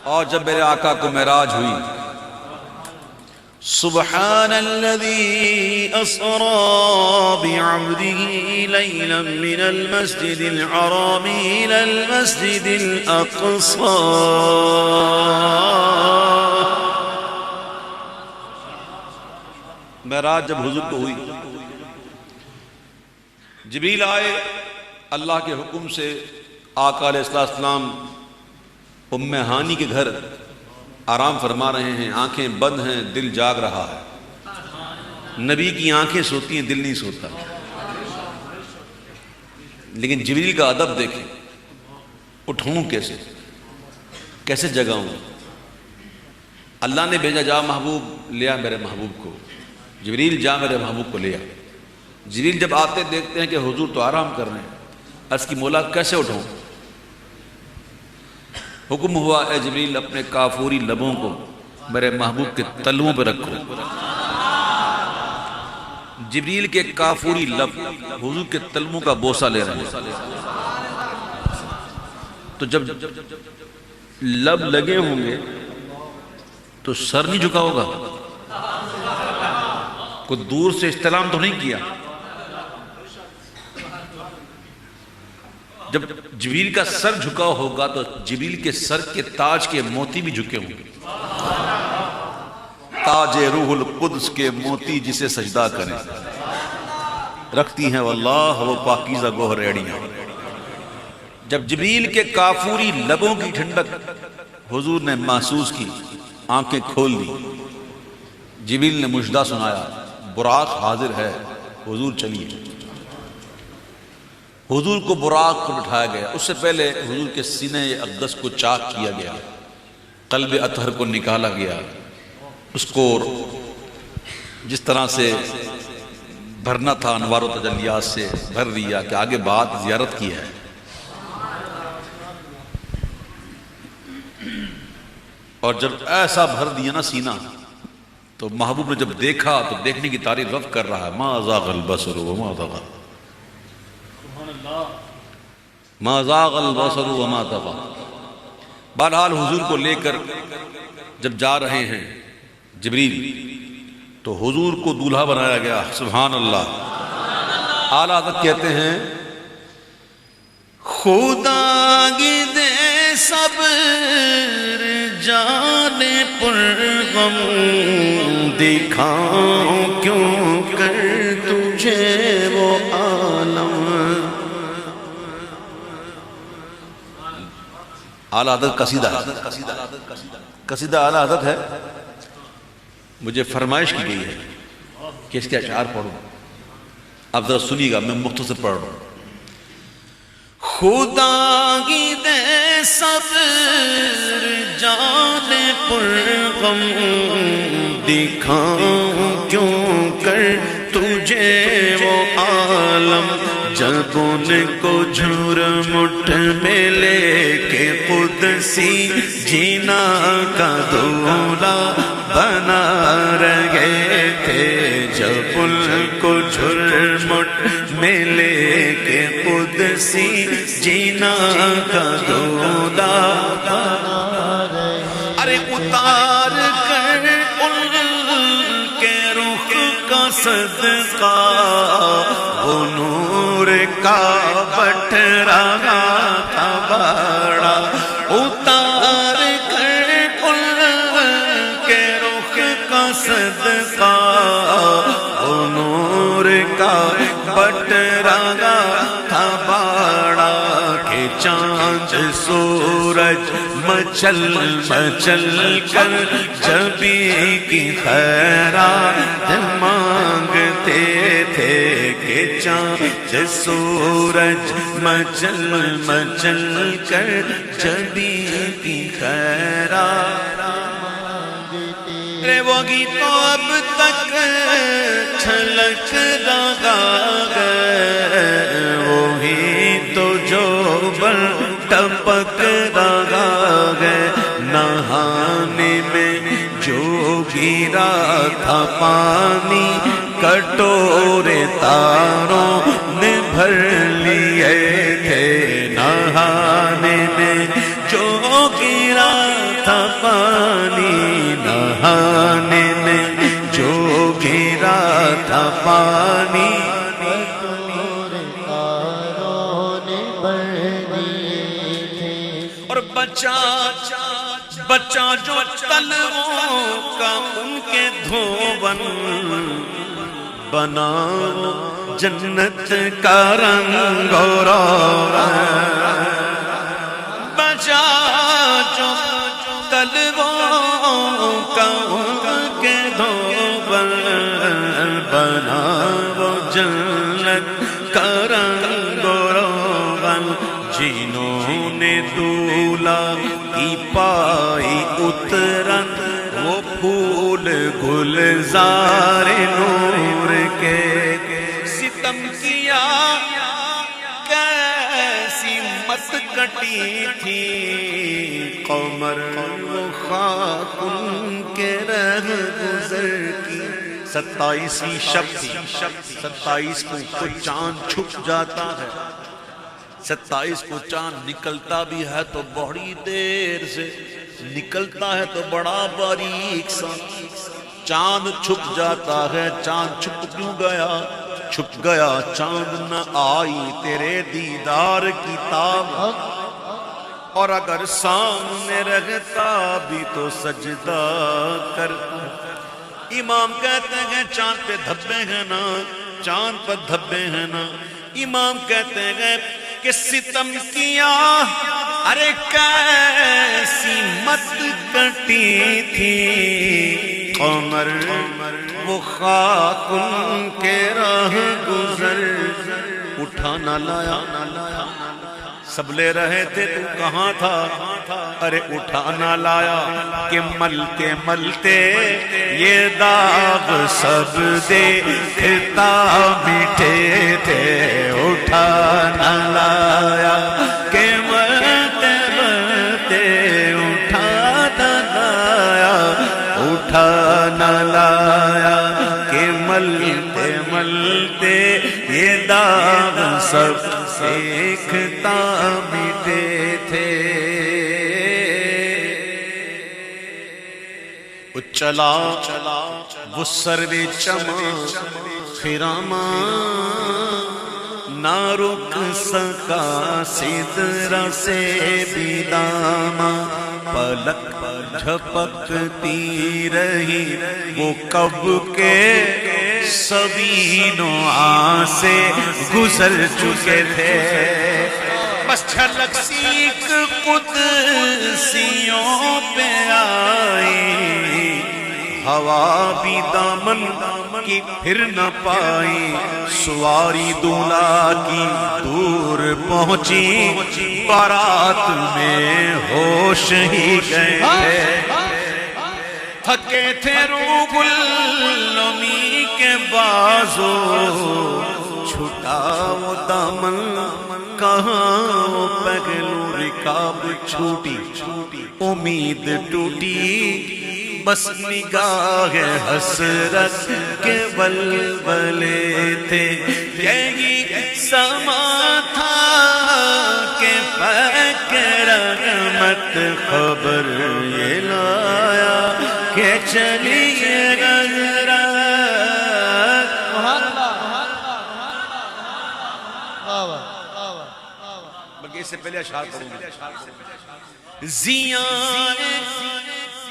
اور جب میرے آقا کو معراج ہوئی، سبحان الذي اسرى بعبده ليلا من المسجد الحرام الى المسجد الاقصى معراج جب حضور کو ہوئی، جبریل آئے اللہ کے حکم سے، آقا علیہ السلام ام ہانی کے گھر آرام فرما رہے ہیں، آنکھیں بند ہیں، دل جاگ رہا ہے۔ نبی کی آنکھیں سوتی ہیں، دل نہیں سوتا، لیکن جبریل کا ادب دیکھیں، اٹھوں کیسے جگاؤں؟ اللہ نے بھیجا، جا محبوب لیا میرے محبوب کو، جبریل جا میرے محبوب کو لیا۔ جبریل جب آتے دیکھتے ہیں کہ حضور تو آرام کر رہے ہیں، عرض کی مولا کیسے اٹھوں؟ حکم ہوا، اے جبریل اپنے کافوری لبوں کو میرے محبوب کے تلووں پہ رکھو۔ جبریل کے کافوری لب حضور کے تلووں کا بوسہ لے رہے ہیں، تو جب لب لگے ہوں گے تو سر نہیں جھکا ہوگا، کوئی دور سے استلام تو نہیں کیا۔ جب جبریل کا سر جھکا ہوگا تو جبریل کے سر کے تاج کے موتی بھی جھکے ہوں گے۔ تاج روح القدس کے موتی جسے سجدہ کریں، رکھتی ہیں واللہ وہ پاکیزہ گوہر ایڑیاں۔ جب جبریل کے کافوری لبوں کی ٹھنڈک حضور نے محسوس کی، آنکھیں کھول دی، جبریل نے مژدہ سنایا، براق حاضر ہے، حضور چلیے۔ حضور کو براق پر بٹھایا گیا، اس سے پہلے حضور کے سینے اقدس کو چاک کیا گیا، قلب اطہر کو نکالا گیا، اس کو جس طرح سے بھرنا تھا انوار و تجلیات سے بھر لیا کہ آگے بعد زیارت کی ہے۔ اور جب ایسا بھر دیا نا سینہ، تو محبوب نے جب دیکھا تو دیکھنے کی تعریف رب کر رہا ہے، ما زاغ البصر وما طغى، ما زاغ البصر وما طغى۔ بہرحال حضور کو لے کر جب جا رہے ہیں جبریل، تو حضور کو دولہا بنایا گیا، سبحان اللہ۔ اعلیٰ حضرت کہتے ہیں، خدا کی دے صبر جانے پر غم، دکھاؤں کیوں کر تجھے وہ عالم۔ اعلیٰ حضرت قصیدہ اعلیٰ حضرت ہے، مجھے فرمائش کی گئی ہے کہ اس کے اشعار پڑھوں، اب ذرا سنیے گا، میں مختصر پڑھ رہا ہوں۔ خدا کی دے صبر جانے پر غم، دکھاؤں کیوں کر تجھے وہ عالم، جب ان کو جھرمٹ میں لے کے قدسی جینا کا دولہ بنا رہے تھے، جب ان کو جھرمٹ میں لے کے قدسی جینا کا دولہ بنا رہے، ارے اتار کر ان کے رخ کا صدقہ، وہ نور کا بٹ رہا تھا بڑا، اتار کر ان کے رخ کا صدقہ، وہ نور کا بٹ رہا تھا بڑا، کہ چاند سورج مچل مچل کر جبی کی خیرات مانگتے تھے، کہ چاند سورج مچل مچل کر جبی کی خیرات مانگتے تھے۔ وہ گیت تو اب تک چھلک رہا ہے، وہی تو جو بر ٹپک رہا ہے، نہانے میں جو گرا تھا پانی، کٹورے تاروں نے بھر لیے تھے، نہانے میں جو گرا تھا پانی نہانے میں جو گرا تھا پانی اور بچا جو تلووں کا ان کے دھون بنا جنت کا رنگ اور بچا جو تلووں کا ان کے دھون بنا وہ جنت کا رنگ اور جنہوں نے دولہا کی پائی اترن وہ پھول گلزار نور کے ستم کیا کیسی مت کٹی تھی قمر وہ خاک ان کے رہ گزر کی 27ویں شب تھی 27 کو چاند چھپ جاتا ہے 27 کو چاند نکلتا بھی ہے تو بڑی دیر سے نکلتا ہے تو بڑا باریک سا چاند چھپ جاتا ہے چاند چھپ کیوں گیا چھپ گیا چاند نہ آئی تیرے دیدار کی تاب اور اگر سامنے رہتا بھی تو سجدہ کرتا امام کہتے ہیں چاند پہ دھبے ہیں نا چاند پر دھبے ہیں نا امام کہتے ہیں کہ ستم کیا ارے کیسی مت کٹی تھی قمر وہ خاک ان کے راہ گزر اٹھا نہ لایا سب لے رہے تھے تو کہاں تھا ارے اٹھا نہ لایا کہ ملتے ملتے یہ داغ سب دیکھتا میٹھے تھے اٹھا نہ لایا کہ ملتے ملتے اٹھا نہ لایا اٹھا نہ لایا کہ ملتے ملتے یہ داغ سب دیکھتا میٹھے تھے چلا وہ سروے چما خراما نہ رک سکا سدرا سے بھی داما پلک جھپکتی رہی وہ کب کے سبینوں سے گزر چکے تھے بس جھلک سیکھ قدسیوں پہ آئی ہوا بھی دامن کی پھر نہ پائی سواری دولہا کی دور پہنچی بارات میں ہوش ہی گئے تھکے تھے روح النمی کے بازو چھٹا وہ دامن کہاں وہ پگلو رکاب چھوٹی امید ٹوٹی بس نگاہ حسرت کے بلبلے تھے یہی سما تھا کہ پاک رحمت خبر یہ لایا کہ چلیے غزرات بلکہ اس سے پہلے اشعار پڑھوں زیاں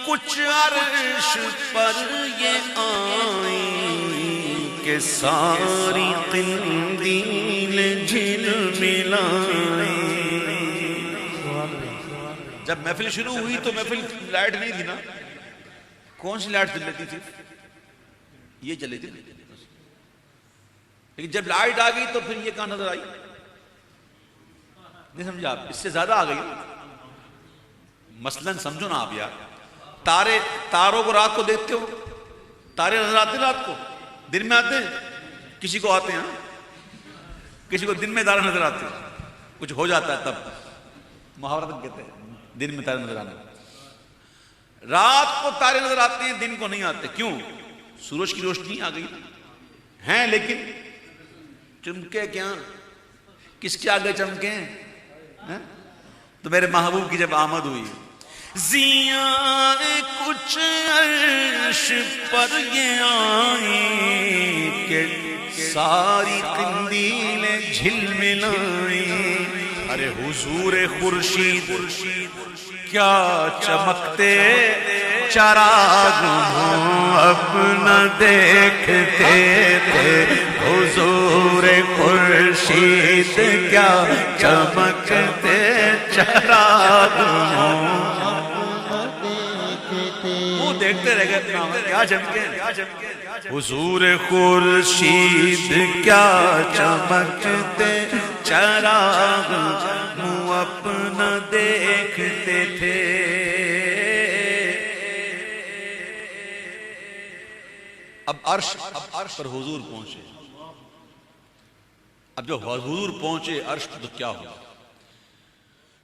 کچھ عرش پر یہ آئیں کہ ساری قندیل جھلملائیں جب محفل شروع ہوئی تو محفل لائٹ نہیں تھی نا کون سی لائٹ جل رہی تھی یہ جلی تھی لیکن جب لائٹ آ گئی تو پھر یہ کہاں نظر آئی نہیں سمجھا آپ اس سے زیادہ آ گئی مثلاً سمجھو نا آپ یار تاروں کو رات کو دیکھتے ہو تارے نظر آتے رات کو دن میں آتے ہیں کسی کو آتے ہیں کسی کو دن میں تارے نظر آتے ہیں کچھ ہو جاتا ہے تب محاورت کہتے ہیں دن میں تارے نظر آنے رات کو تارے نظر آتے ہیں دن کو نہیں آتے کیوں سورج کی روشنی آ گئی ہیں لیکن چمکے کیا کس کے آگے چمکے تو میرے محبوب کی جب آمد ہوئی زیاں کچھ عرش پر یہ آئی کہ ساری قندیلیں جھلملائیں. ارے حضور خورشید کیا چمکتے چراغ اپنا دیکھتے تھے. حضور خورشید کیا چمکتے چراغ وہ دیکھتے رہ گئے کیا چمکے. حضور خورشید کیا چمکتے چراغ منہ اپنا دیکھتے تھے. اب عرش پر حضور پہنچے. اب جو حضور پہنچے عرش پر تو کیا ہوا؟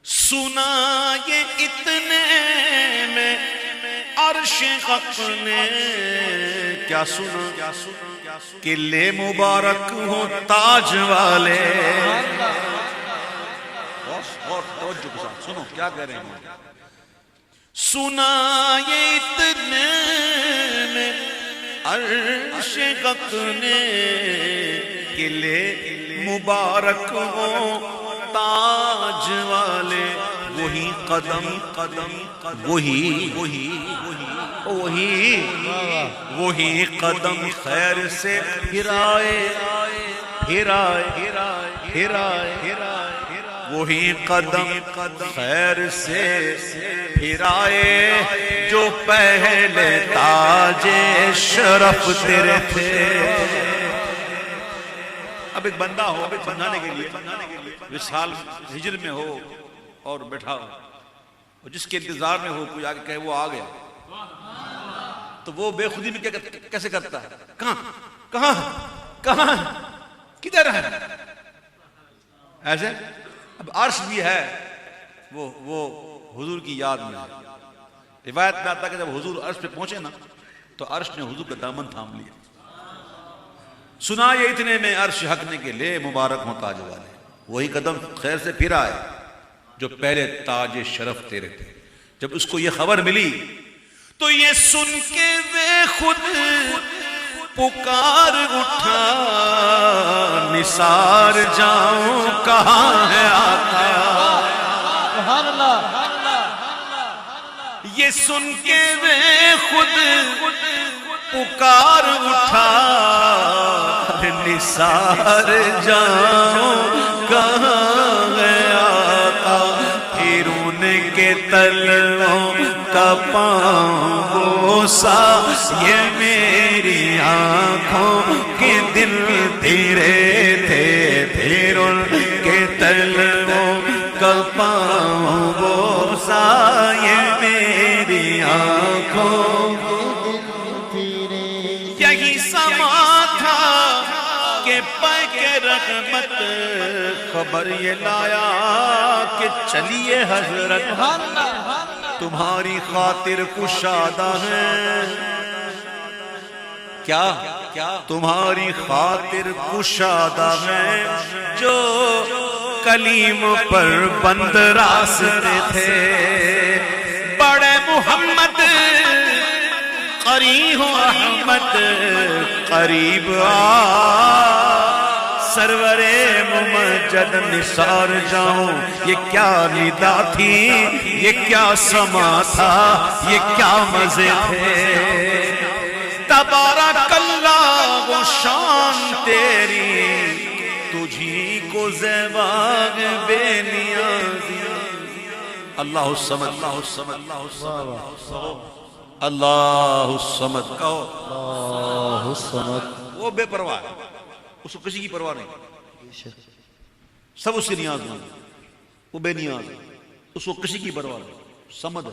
سنا یہ اتنے میں عرش حق نے کیا سنا کہ لے مبارک ہو تاج والے. اور توجہ کے ساتھ سنو کیا کہہ رہے ہیں. سنا یہ اتنے میں عرش حق نے کہ لے مبارک ہو تاج والے. وہی قدم وہی قدم خیر سے پھرائے. وہی قدم خیر سے پھرائے جو پہلے تاج شرف تیرے تھے. اب ایک بندہ ہو سمجھانے کے لیے وصال ہجر میں ہو اور بیٹھا ہو اور جس کے انتظار میں ہو کوئی آگے کہے وہ آ گیا تو وہ بے خودی میں کیسے کرتا ہے؟ کہاں کدھر ہے ایسے. اب عرش بھی ہے وہ حضور کی یاد میں. روایت میں آتا ہے کہ جب حضور عرش پہ پہنچے نا تو عرش نے حضور کا دامن تھام لیا. سنا یہ اتنے میں عرش حق نے کے لے مبارک ہوں تاج والے. وہی قدم خیر سے پھر آئے جو پہلے تاج شرف تیرے تھے. جب اس کو یہ خبر ملی تو یہ سن کے وہ خود پکار اٹھا نثار جاؤں کہاں ہے آقا. یہ سن کے وہ خود پکار اٹھا نثار جاؤں کہاں ہے آقا. پھر ان کے تلووں کا پاؤں بوسا یہ میری آنکھوں کے دل تیرے تھے. پھر ان کے تلووں کا پاؤں بوسا یہ میری آنکھوں یہی سما تھا کہ پے کے رحمت خبر یہ لایا کہ چلیے حضرت تمہاری خاطر کشادہ ہے. کیا تمہاری خاطر کشادہ ہے جو کلیم پر بند راستے تھے. بڑے محمد قریب ہو احمد قریب آ سرور ممجد نثار جاؤں. یہ کیا ندا تھی یہ کیا سما تھا یہ کیا مزے تھے. تبارک اللہ وہ شان تیری تجھی کو زیباغ بے نیازی. اللہ الصمد اللہ الصمد اللہ الصمد کہو. اللہ الصمد. وہ بے پرواہ ہے اس کو کسی کی پرواہ نہیں. سب اس سے نیاز مند. وہ بے نیاز ہے اس کو کسی کی پرواہ نہیں. صمد ہے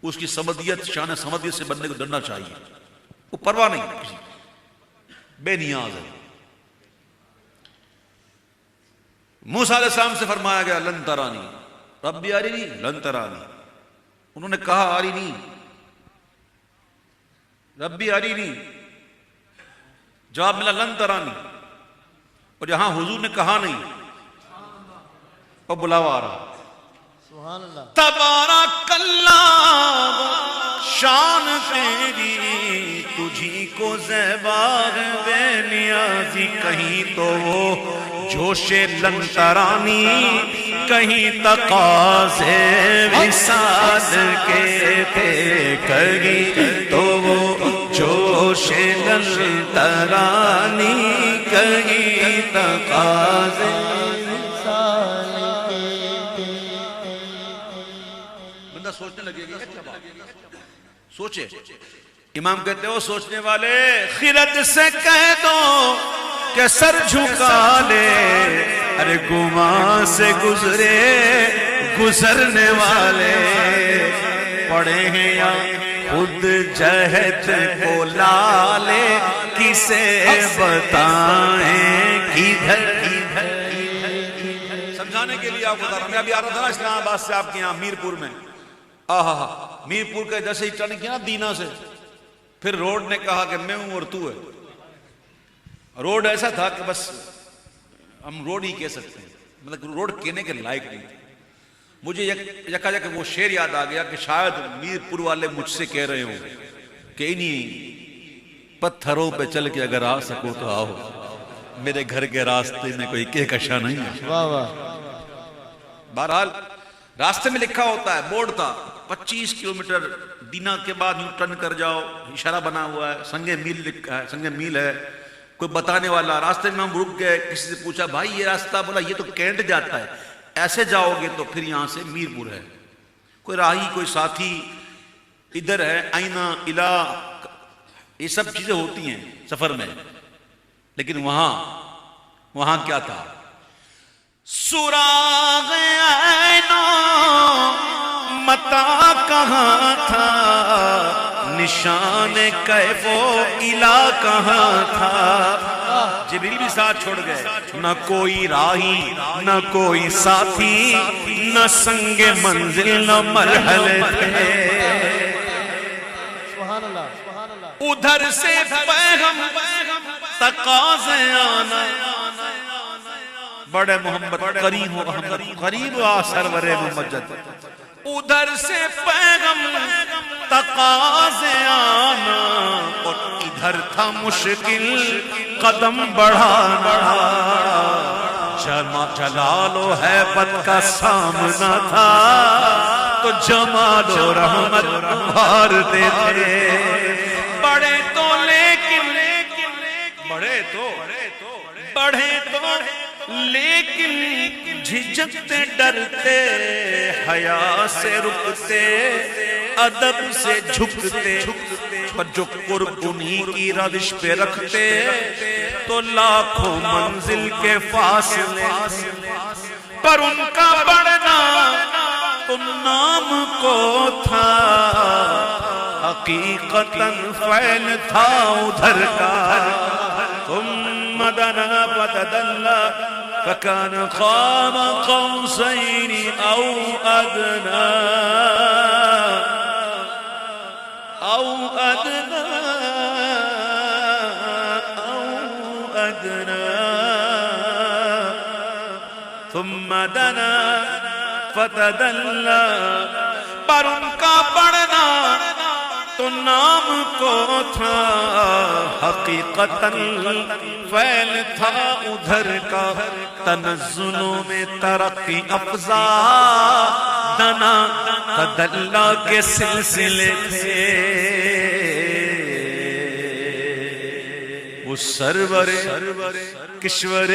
اس کی صمدیت شان صمدیت سے بننے کو ڈرنا چاہیے. وہ پرواہ نہیں کسی بے نیاز ہے. موسیٰ علیہ السلام سے فرمایا گیا لن ترانی ربی ارنی لن ترانی. انہوں نے کہا ارنی ربی ارنی. جواب ملا لن ترانی. اور جہاں حضور نے کہا نہیں اور بلاوا آ رہا سبحان اللہ. تبارک اللہ شان تیری تجھی کو زیبار بے نیازی. کہیں تو وہ جوش لنترانی کہیں تقاضے وصال کے تھے. کہیں تو وہ جوش لنترانی کہیں تقاضے. بندہ سوچنے لگے گا کیا بات. سوچے. امام کہتے ہو سوچنے والے خرد سے کہہ دو کہ سر جھکا لے. ارے گما سے گزرے گزرنے والے پڑے ہیں یا خود جہت کو لالے. کسے بتائیں کدھر سمجھانے کے لیے آپ کو بتا رہا ہوں. میں ابھی آ رہا تھا نا اسلام آباد سے آپ کے یہاں میرپور میں. میرپور کا جیسے ہی ٹرن کیا نا دینا سے, پھر روڈ نے کہا کہ میں ہوں اور تو ہے. روڈ ایسا تھا کہ بس ہم روڈ ہی کہہ سکتے ہیں, مطلب روڈ کہنے کے لائق نہیں تھے. مجھے یکا جا کہ وہ شعر یاد آ گیا کہ شاید میرپور والے مجھ سے کہہ رہے ہوں کہ انہی پتھروں پہ چل کے اگر آ سکو تو آؤ, میرے گھر کے راستے میں کوئی کہکشاں نہیں ہے. واہ واہ. بہرحال راستے میں لکھا ہوتا ہے, بورڈ تھا 25 کلومیٹر دینا کے بعد یوں ٹرن کر جاؤ, اشارہ بنا ہوا ہے, سنگ میل لکھا ہے, سنگ میل ہے. کوئی بتانے والا, راستے میں ہم رک گئے, کسی سے پوچھا بھائی یہ راستہ, بولا یہ تو کینٹ جاتا ہے, ایسے جاؤ گے تو پھر یہاں سے میرپور ہے. کوئی راہی کوئی ساتھی ادھر ہے, آئینہ الہ, یہ سب چیزیں ہوتی ہیں سفر میں. لیکن وہاں کیا تھا؟ سراغ عینوں متا کہاں تھا, نشان کیف و الہ کہاں تھا. جبریل بھی ساتھ چھوڑ گئے, نہ کوئی راہی نہ کوئی ساتھی, نہ سنگ منزل نہ مرحلے تھے. سبحان اللہ. سبحان اللہ. ادھر سے پیغام تقاضے آنا, بڑے محمد قریب و احمد قریب و سرور ممجد. ادھر سے پیغام تقاضے آنا اور ادھر تھا مشکل قدم بڑھانا. جلال و حیبت کا سامنا تھا تو جمال و رحمت بھارتے تھے. بڑے تو لیکن لیکن جھجکتے ڈرتے, حیا سے رکتے, ادب سے جھکتے, پر جو قرب انہی کی روش پہ رکھتے تو لاکھوں منزل کے فاصلے. پر ان کا بڑھنا تو نام کو تھا, حقیقتاً فعل تھا ادھر کا. ثم دنا فتدلى فكان قاب قوسين أو أدنى ثم دنا فتدلى. پر ان کا بڑھنا تو نام کو تھا, حقیقتاً فعل تھا ادھر کا. تنزلوں میں ترقی افزا, دنا تدلہ کے سلسلے تھے. وہ سرور کشور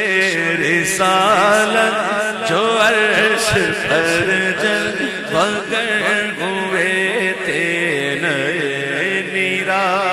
رسالت جو عرش پر جل بگر ہوئے تھے, نئے نیرا